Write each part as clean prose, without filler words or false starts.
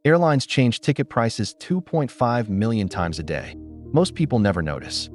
Airlines change ticket prices 2.5 million times a day. Most people never notice.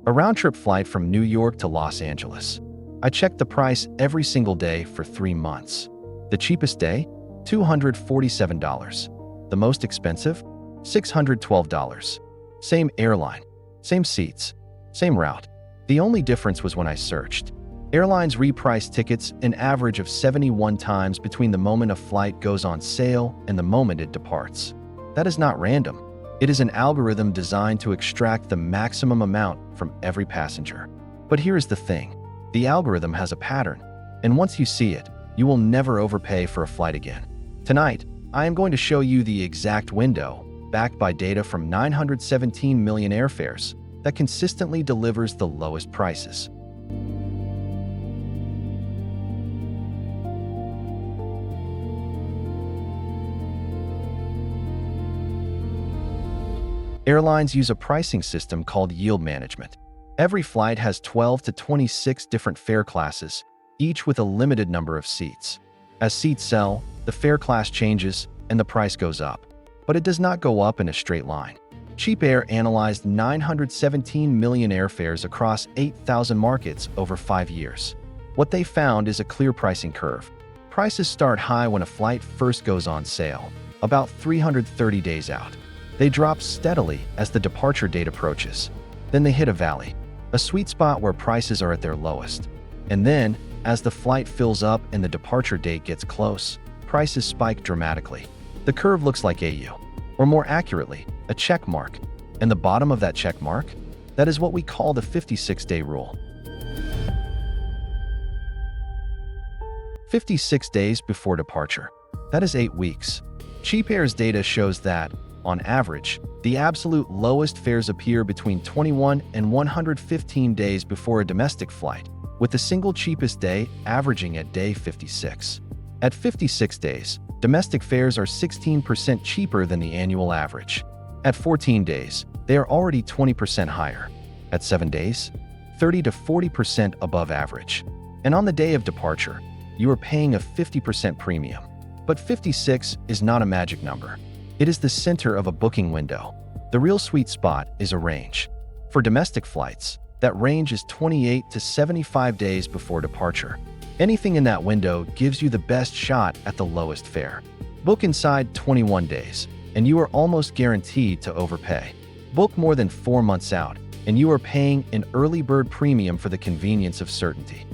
A round-trip flight from New York to Los Angeles. I checked the price every single day for 3 months. The cheapest day? $247. The most expensive? $612. Same airline, same seats, same route. The only difference was when I searched. Airlines reprice tickets an average of 71 times between the moment a flight goes on sale and the moment it departs. That is not random. It is an algorithm designed to extract the maximum amount from every passenger. But here is the thing. The algorithm has a pattern, and once you see it, you will never overpay for a flight again. Tonight, I am going to show you the exact window, backed by data from 917 million airfares, that consistently delivers the lowest prices. Airlines use a pricing system called yield management. Every flight has 12 to 26 different fare classes, each with a limited number of seats. As seats sell, the fare class changes and the price goes up. But it does not go up in a straight line. Cheap Air analyzed 917 million airfares across 8,000 markets over 5 years. What they found is a clear pricing curve. Prices start high when a flight first goes on sale, about 330 days out. They drop steadily as the departure date approaches. Then they hit a valley, a sweet spot where prices are at their lowest. And then, as the flight fills up and the departure date gets close, prices spike dramatically. The curve looks like AU, or more accurately, a check mark. And the bottom of that check mark? That is what we call the 56-day rule. 56 days before departure. That is 8 weeks. Cheap Air's data shows that, on average, the absolute lowest fares appear between 21 and 115 days before a domestic flight, with the single cheapest day averaging at day 56. At 56 days, domestic fares are 16% cheaper than the annual average. At 14 days, they are already 20% higher. At 7 days, 30 to 40% above average. And on the day of departure, you are paying a 50% premium. But 56 is not a magic number. It is the center of a booking window. The real sweet spot is a range. For domestic flights, that range is 28 to 75 days before departure. Anything in that window gives you the best shot at the lowest fare. Book inside 21 days, and you are almost guaranteed to overpay. Book more than 4 months out, and you are paying an early bird premium for the convenience of certainty.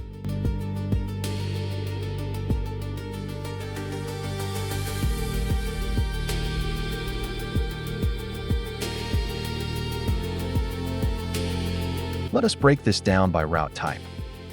Let us break this down by route type.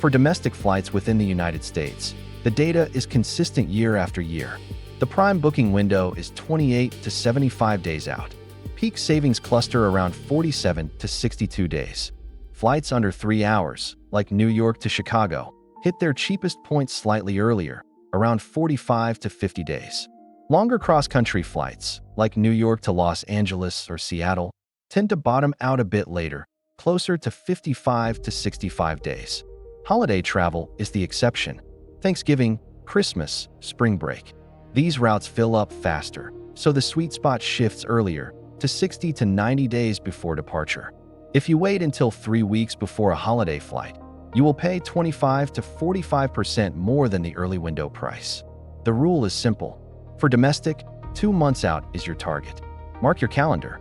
For domestic flights within the United States, the data is consistent year after year. The prime booking window is 28 to 75 days out. Peak savings cluster around 47 to 62 days. Flights under 3 hours, like New York to Chicago, hit their cheapest point slightly earlier, around 45 to 50 days. Longer cross-country flights, like New York to Los Angeles or Seattle, tend to bottom out a bit later, closer to 55 to 65 days. Holiday travel is the exception. Thanksgiving, Christmas, spring break. These routes fill up faster, so the sweet spot shifts earlier, to 60 to 90 days before departure. If you wait until 3 weeks before a holiday flight, you will pay 25 to 45% more than the early window price. The rule is simple. For domestic, 2 months out is your target. Mark your calendar.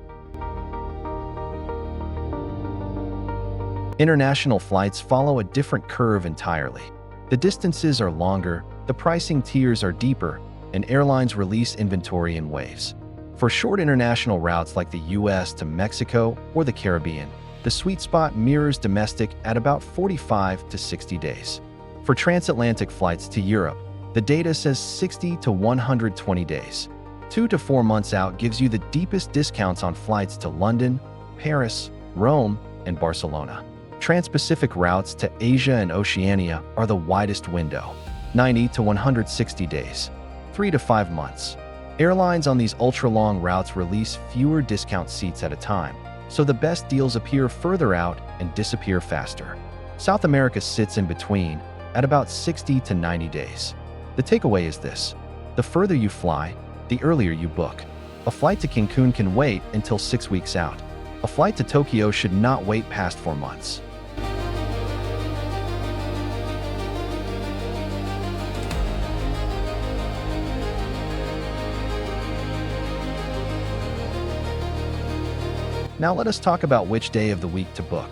International flights follow a different curve entirely. The distances are longer, the pricing tiers are deeper, and airlines release inventory in waves. For short international routes like the US to Mexico or the Caribbean, the sweet spot mirrors domestic at about 45 to 60 days. For transatlantic flights to Europe, the data says 60 to 120 days. 2 to 4 months out gives you the deepest discounts on flights to London, Paris, Rome, and Barcelona. Trans-Pacific routes to Asia and Oceania are the widest window, 90 to 160 days, 3 to 5 months. Airlines on these ultra-long routes release fewer discount seats at a time, so the best deals appear further out and disappear faster. South America sits in between, at about 60 to 90 days. The takeaway is this: the further you fly, the earlier you book. A flight to Cancun can wait until 6 weeks out. A flight to Tokyo should not wait past 4 months. Now let us talk about which day of the week to book.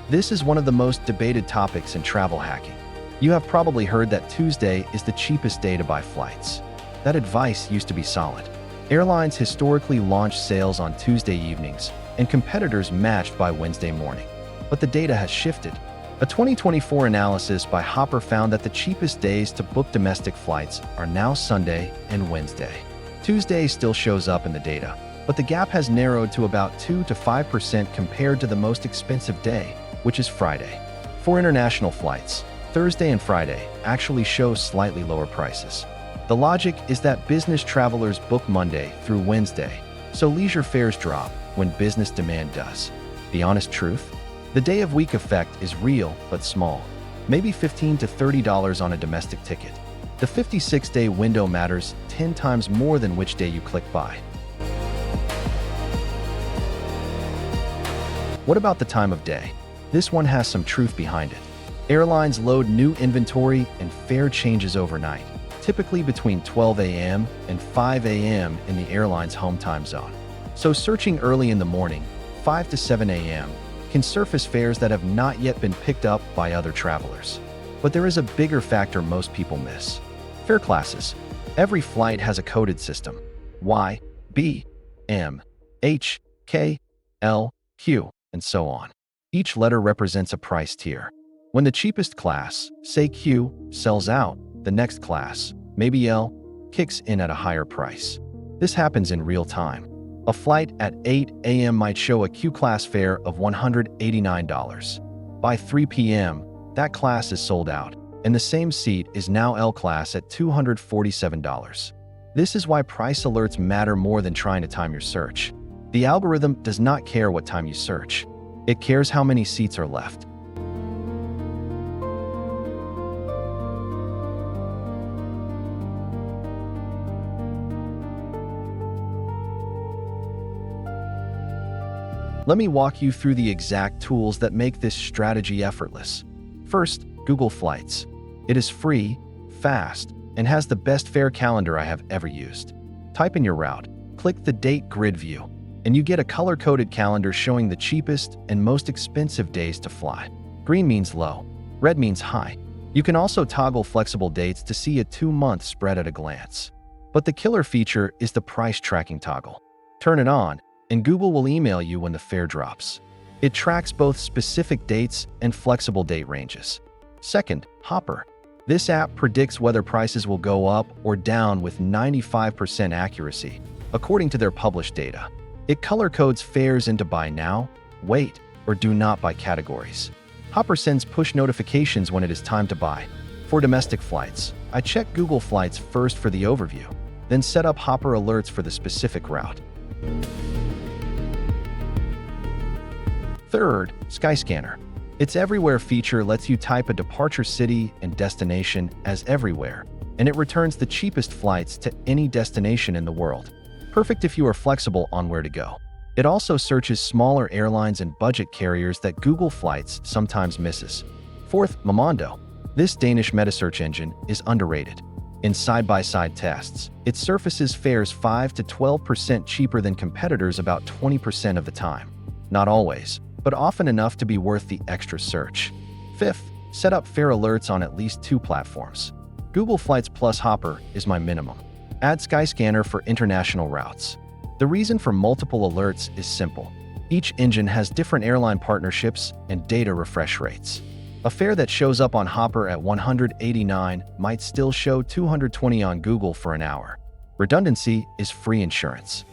This is one of the most debated topics in travel hacking. You have probably heard that Tuesday is the cheapest day to buy flights. That advice used to be solid. Airlines historically launched sales on Tuesday evenings, and competitors matched by Wednesday morning. But the data has shifted. A 2024 analysis by Hopper found that the cheapest days to book domestic flights are now Sunday and Wednesday. Tuesday still shows up in the data, but the gap has narrowed to about 2 to 5% compared to the most expensive day, which is Friday. For international flights, Thursday and Friday actually show slightly lower prices. The logic is that business travelers book Monday through Wednesday, so leisure fares drop when business demand does. The honest truth? The day of week effect is real but small, maybe $15 to $30 on a domestic ticket. The 56-day window matters 10 times more than which day you click buy. What about the time of day? This one has some truth behind it. Airlines load new inventory and fare changes overnight, typically between 12 a.m. and 5 a.m. in the airline's home time zone. So searching early in the morning, 5 to 7 a.m., can surface fares that have not yet been picked up by other travelers. But there is a bigger factor most people miss. Fare classes. Every flight has a coded system. Y, B, M, H, K, L, Q, and so on. Each letter represents a price tier. When the cheapest class, say Q, sells out, the next class, maybe L, kicks in at a higher price. This happens in real time. A flight at 8 a.m. might show a Q-class fare of $189. By 3 p.m., that class is sold out, and the same seat is now L-class at $247. This is why price alerts matter more than trying to time your search. The algorithm does not care what time you search. It cares how many seats are left. Let me walk you through the exact tools that make this strategy effortless. First, Google Flights. It is free, fast, and has the best fare calendar I have ever used. Type in your route, click the date grid view, and you get a color-coded calendar showing the cheapest and most expensive days to fly. Green means low, red means high. You can also toggle flexible dates to see a 2-month spread at a glance. But the killer feature is the price tracking toggle. Turn it on, and Google will email you when the fare drops. It tracks both specific dates and flexible date ranges. Second, Hopper. This app predicts whether prices will go up or down with 95% accuracy, according to their published data. It color codes fares into buy now, wait, or do not buy categories. Hopper sends push notifications when it is time to buy. For domestic flights, I check Google Flights first for the overview, then set up Hopper alerts for the specific route. Third, Skyscanner. Its Everywhere feature lets you type a departure city and destination as everywhere, and it returns the cheapest flights to any destination in the world. Perfect if you are flexible on where to go. It also searches smaller airlines and budget carriers that Google Flights sometimes misses. Fourth, Momondo. This Danish metasearch engine is underrated. In side-by-side tests, it surfaces fares 5 to 12% cheaper than competitors about 20% of the time. Not always, but often enough to be worth the extra search. Fifth, set up fare alerts on at least 2 platforms. Google Flights plus Hopper is my minimum. Add Skyscanner for international routes. The reason for multiple alerts is simple. Each engine has different airline partnerships and data refresh rates. A fare that shows up on Hopper at $189 might still show $220 on Google for an hour. Redundancy is free insurance.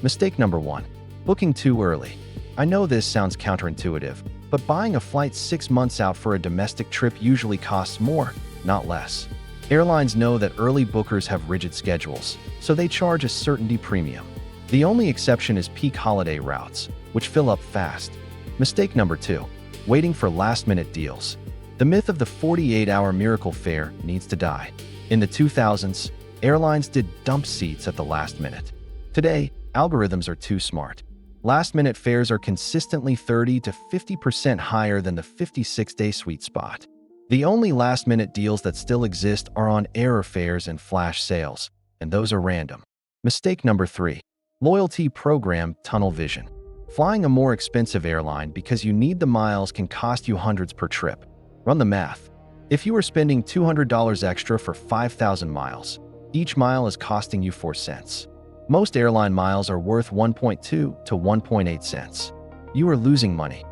Mistake number 1. Booking too early. I know this sounds counterintuitive, but buying a flight 6 months out for a domestic trip usually costs more, not less. Airlines know that early bookers have rigid schedules, so they charge a certainty premium. The only exception is peak holiday routes, which fill up fast. Mistake number 2. Waiting for last-minute deals. The myth of the 48-hour miracle fare needs to die. In the 2000s, airlines did dump seats at the last minute. Today, algorithms are too smart. Last-minute fares are consistently 30 to 50% higher than the 56-day sweet spot. The only last-minute deals that still exist are on airfares and flash sales, and those are random. Mistake number 3. Loyalty program tunnel vision. Flying a more expensive airline because you need the miles can cost you hundreds per trip. Run the math. If you are spending $200 extra for 5,000 miles, each mile is costing you 4 cents. Most airline miles are worth 1.2 to 1.8 cents. You are losing money.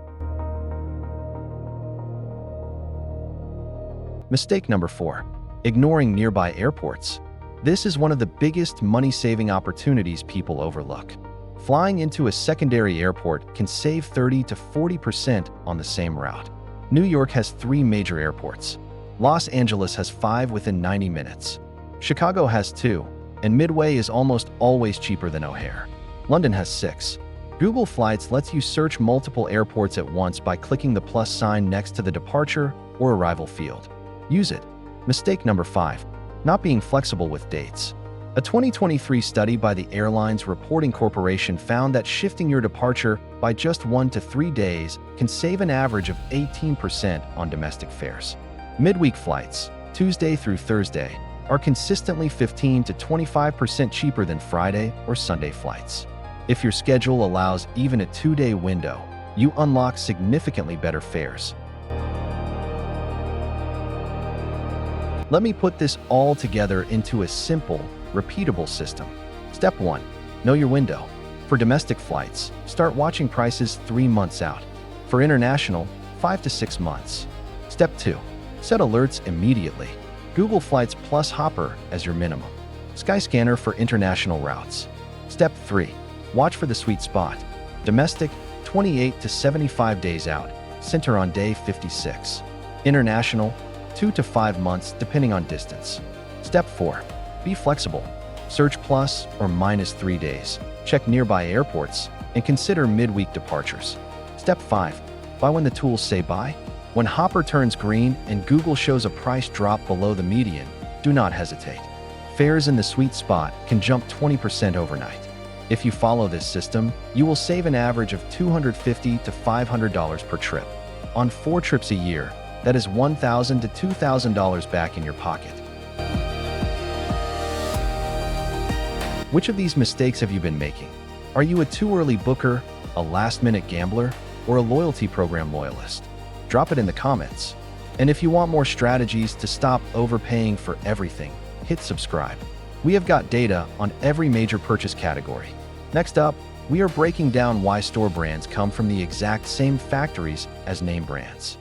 Mistake number 4. Ignoring nearby airports. This is one of the biggest money-saving opportunities people overlook. Flying into a secondary airport can save 30 to 40% on the same route. New York has 3 major airports. Los Angeles has 5 within 90 minutes. Chicago has 2, and Midway is almost always cheaper than O'Hare. London has 6. Google Flights lets you search multiple airports at once by clicking the plus sign next to the departure or arrival field. Use it. Mistake number 5. Not being flexible with dates. A 2023 study by the Airlines Reporting Corporation found that shifting your departure by just 1 to 3 days can save an average of 18% on domestic fares. Midweek flights, Tuesday through Thursday, are consistently 15 to 25% cheaper than Friday or Sunday flights. If your schedule allows even a 2-day window, you unlock significantly better fares. Let me put this all together into a simple, repeatable system. Step 1. Know your window. For domestic flights, start watching prices 3 months out. For international, 5 to 6 months. Step 2. Set alerts immediately. Google Flights plus Hopper as your minimum. Skyscanner for international routes. Step 3. Watch for the sweet spot. Domestic, 28 to 75 days out. Center on day 56. International, 2 to 5 months depending on distance. Step 4. Be flexible. Search plus or minus 3 days. Check nearby airports and consider midweek departures. Step 5. Buy when the tools say buy. When Hopper turns green and Google shows a price drop below the median, do not hesitate. Fares in the sweet spot can jump 20% overnight. If you follow this system, you will save an average of $250 to $500 per trip. On 4 trips a year, that is $1,000 to $2,000 back in your pocket. Which of these mistakes have you been making? Are you a too early booker, a last-minute gambler, or a loyalty program loyalist? Drop it in the comments. And if you want more strategies to stop overpaying for everything, hit subscribe. We have got data on every major purchase category. Next up, we are breaking down why store brands come from the exact same factories as name brands.